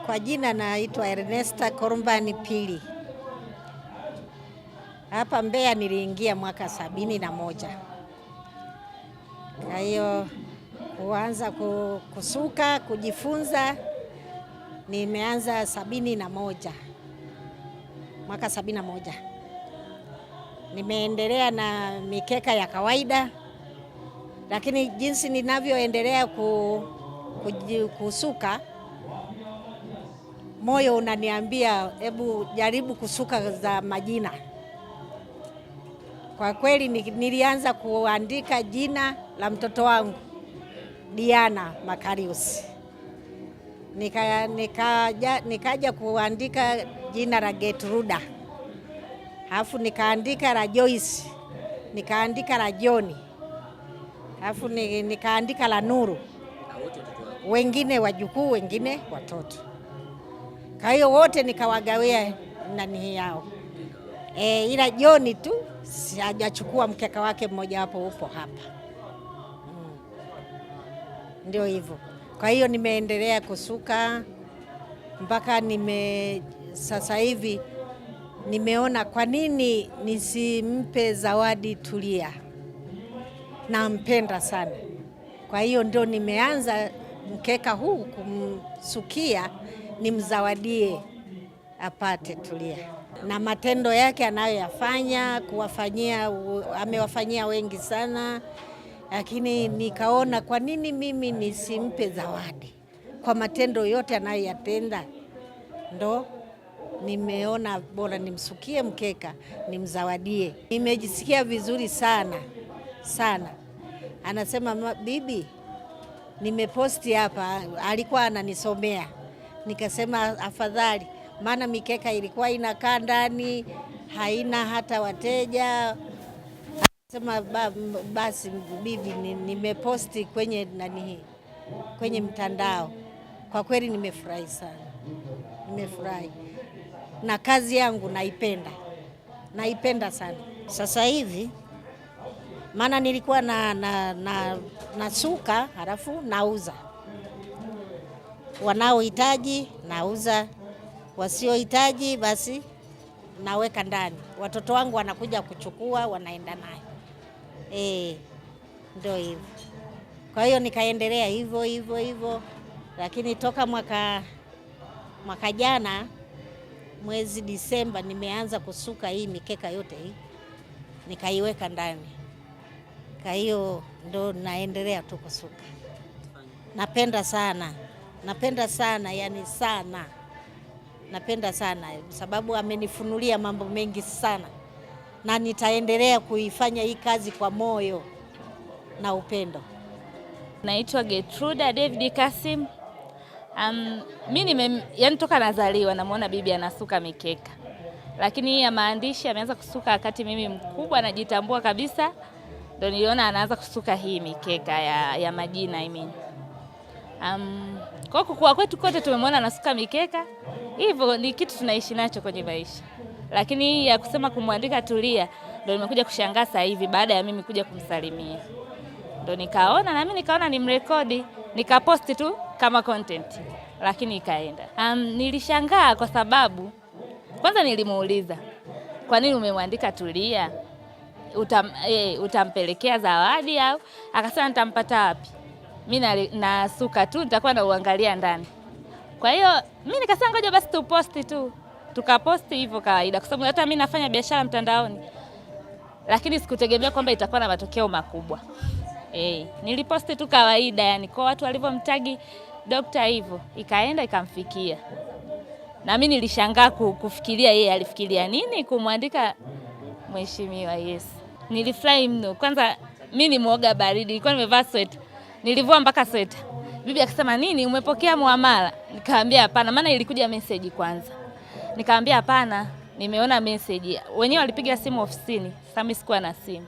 Kwa jina naitwa Ernesta Korumbani Pili. Hapa Mbeya niliingia mwaka 71. Kwa hiyo kuanza kusuka, kujifunza nimeanza 71. Mwaka 71. Nimeendelea na mikeka ya kawaida, lakini jinsi ninavyoendelea kusuka, moyo unaniambia hebu jaribu kusuka za majina. Kwa kweli nilianza kuandika jina la mtoto wangu Diana Makarius. Nikaja kuandika jina la Getruda. Alafu nikaandika la Joyce, nikaandika la John. Alafu nikaandika la Nuru. Wengine wajukuu, wengine watoto. Kwa hiyo wote nikawagawia nani yao. Ila John tu hajachukua mkeka wake mmoja wapo upo hapa. Ndio hivyo. Kwa hiyo nimeendelea kusuka mpaka sasa hivi nimeona kwa nini nisimpe zawadi Tulia. Nampenda sana. Kwa hiyo ndio nimeanza mkeka huu kumsukia nimzawadie apate Tulia. Na matendo yake anayoyafanya amewafanyia wengi sana, lakini nikaona kwa nini mimi nisimpe zawadi kwa matendo yote anayoyatenda. Ndo nimeona bora nimsukie mkeka nimzawadie. Nimejisikia vizuri sana sana. Anasema bibi, nimeposti hapa, alikuwa ananisomea. Nikasema afadhali, maana mikeka ilikuwa inakaa ndani, haina hata wateja. Anasema basi bibi, nimeposti kwenye mtandao. Kwa kweli nimefurahi sana. Nimefurahi. Na kazi yangu naipenda sana. Sasa hivi maana nilikuwa nasuka halafu nauza. Wanaohitaji nauza, wasiohitaji basi naweka ndani. Watoto wangu wanakuja kuchukua, wanaenda nayo. Ndio hivyo. Kwa hiyo nikaendelea hivyo, lakini toka mwaka jana mwezi Disemba nimeanza kusuka hii mikeka yote hii, nikaiweka ndani. Kwa hiyo ndo naendelea tu kusuka. Napenda sana yani sana. Napenda sana sababu amenifunulia mambo mengi sana, na nitaendelea kuifanya hii kazi kwa moyo na upendo. Naitwa Getruda David Kasim. Mimi yani toka nazaliwa namuona bibi anasuka mikeka. Lakini hii ya maandishi ameanza kusuka wakati mimi mkubwa najitambua kabisa. Ndio niliona anaanza kusuka hii mikeka ya majina kwa kwetu kote tumemwona anasuka mikeka. Hivyo ni kitu tunaishi nacho kwenye maisha. Lakini hii ya kusema kumwandika Tulia ndio nimekuja kushangaa sasa hivi baada ya mimi kuja kumsalimia. Ndio nikaona nimrekodi, nikaposti tu kama content, lakini ikaenda. Nilishangaa kwa sababu kwanza nilimuuliza, "Kwa nini umemwandika Tulia? Utampelekea zawadi au?" Akasema nitampata wapi? Mimi nasuka tu, nitakuwa nauangalia ndani. Kwa hiyo mimi nikasema ngoja basi tuposti tu. Tukaposti hivyo kawaida kwa sababu hata mimi nafanya biashara mtandaoni. Lakini sikutegemea kwamba itakuwa na matokeo makubwa. Niliposti tu kawaida yani kwa watu walivyomtagi dokta hivyo, ikaenda ikamfikia. Na mimi nilishangaa kufikiria yeye alifikiria nini kumwandika mheshimiwa. Nilifurahi mno. Kwanza mimi ni muoga baridi, nilikuwa nimevaa sweta. Nilivua mpaka sweta. Bibi akasema nini, umepokea muamala? Nikamwambia hapana, maana ilikuja message kwanza. Nikamwambia hapana, nimeona message. Wenyewe walipiga simu ofisini, sasa mimi sikuwa na simu.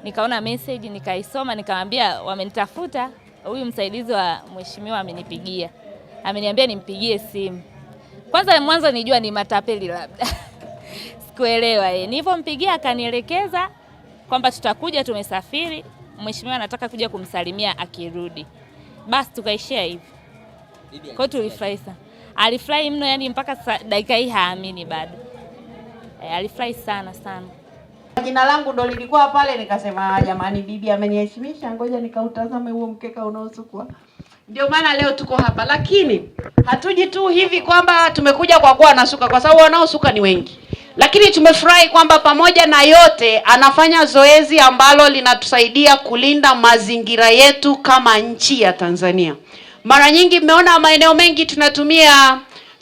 Nikaona message, nikaisoma, nikamwambia wamenitafuta, huyu msaidizi wa mheshimiwa amenipigia. Ameniambia nimpigie simu. Kwanza mwanzo nijua ni matapeli labda. Sikuelewa Nilipompigia akanielekeza kwamba tutakuja, tumesafiri, mheshimiwa anataka kuja kumsalimia akirudi. Basi tukaishia hivi. Kwa hiyo tulifurahi sana. alifurahi mno, yani mpaka dakika hii haamini bado. Alifurahi sana sana. Jina langu ndo lilikuwa pale, nikasema jamani, bibi ameniheshimisha, ngoja nikautazame huo mkeka unaosukwa. Ndio maana leo tuko hapa, lakini hatuji tu hivi kwamba tumekuja kwa kuwa anasuka, kwa sababu wanaosuka ni wengi. Lakini tumefurahi kwamba pamoja na yote anafanya zoezi ambalo linatusaidia kulinda mazingira yetu kama nchi ya Tanzania. Mara nyingi mmeona maeneo mengi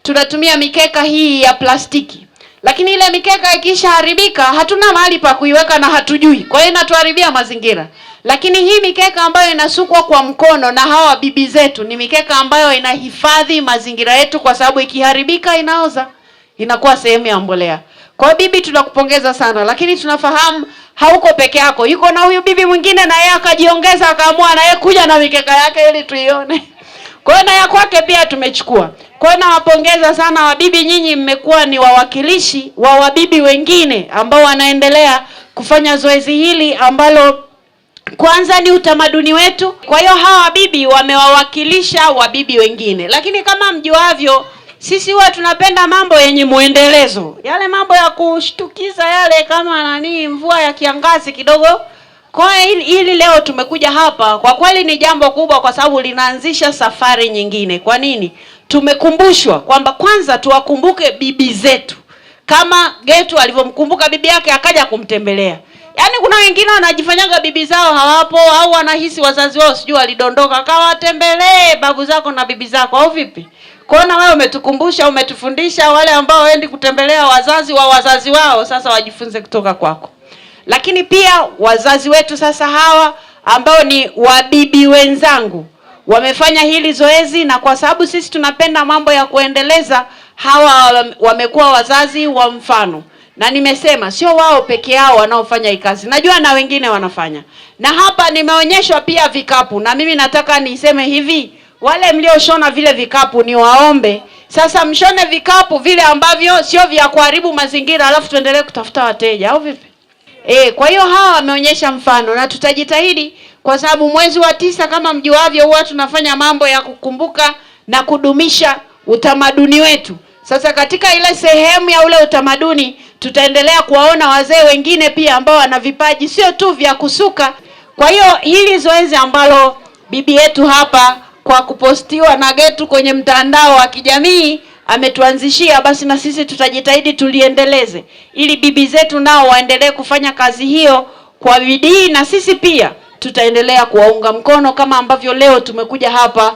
tunatumia mikeka hii ya plastiki. Lakini ile mikeka ikishaharibika hatuna mahali pa kuiweka na hatujui. Kwa hiyo inatuharibia mazingira. Lakini hii mikeka ambayo inasukwa kwa mkono na hawa bibi zetu ni mikeka ambayo inahifadhi mazingira yetu, kwa sababu ikiharibika inaoza, inakuwa sehemu ya mbolea. Kwa bibi tunakupongeza sana, lakini tunafahamu hauko peke yako. Yuko na huyu bibi mwingine na yeye akajiongeza, akaamua na yeye kuja na mikeka yake ili tuione. Kwa hiyo na ya kwake pia tumechukua. Kwa hiyo nawapongeza sana wabibi, nyinyi mmekuwa ni wawakilishi wa wabibi wengine ambao wanaendelea kufanya zoezi hili ambalo kwanza ni utamaduni wetu. Kwa hiyo hawa wabibi wamewawakilisha wabibi wengine. Lakini kama mjuavyo, sisi huwa tunapenda mambo yenye muendelezo. Yale mambo ya kushtukiza yale kama mvua ya kiangazi kidogo. Kwa hili leo tumekuja hapa, kwa kweli ni jambo kubwa, kwa sababu linaanzisha safari nyingine. Kwa nini? Tumekumbushwa kwamba kwanza tuwakumbuke bibi zetu, kama Getu alivyomkumbuka bibi yake akaja kumtembelea. Yaani kuna wengine wanajifanyaga bibi zao hawapo, au wanahisi wazazi wao sijui walidondoka, kawatembelee babu zako na bibi zako, au vipi? Kwa wewe umetukumbusha, umetufundisha, wale ambao waendi kutembelea wazazi wa wazazi wao sasa wajifunze kutoka kwako. Lakini pia wazazi wetu sasa hawa ambao ni wabibi wenzangu wamefanya hili zoezi, na kwa sababu sisi tunapenda mambo ya kuendeleza, hawa wamekuwa wazazi wa mfano. Na nimesema sio wao peke yao wanaofanya hii kazi, najua na wengine wanafanya. Na hapa nimeonyeshwa pia vikapu, na mimi nataka niseme hivi, wale mlioshona vile vikapu ni waombe sasa mshone vikapu vile ambavyo sio vya kuharibu mazingira, alafu tuendelee kutafuta wateja, au vipi? Kwa hiyo hawa wameonyesha mfano, na tutajitahidi, kwa sababu mwezi wa 9 kama mjuavyo huwa tunafanya mambo ya kukumbuka na kudumisha utamaduni wetu. Sasa katika ile sehemu ya ule utamaduni tutaendelea kuwaona wazee wengine pia ambao wana vipaji sio tu vya kusuka. Kwa hiyo hili zoezi ambalo bibi yetu hapa kwa kupostiwa na Getu kwenye mtandao wa kijamii ametuanzishia, basi na sisi tutajitahidi tuliendeleze, ili bibi zetu nao waendelee kufanya kazi hiyo kwa bidii, na sisi pia tutaendelea kuwaunga mkono kama ambavyo leo tumekuja hapa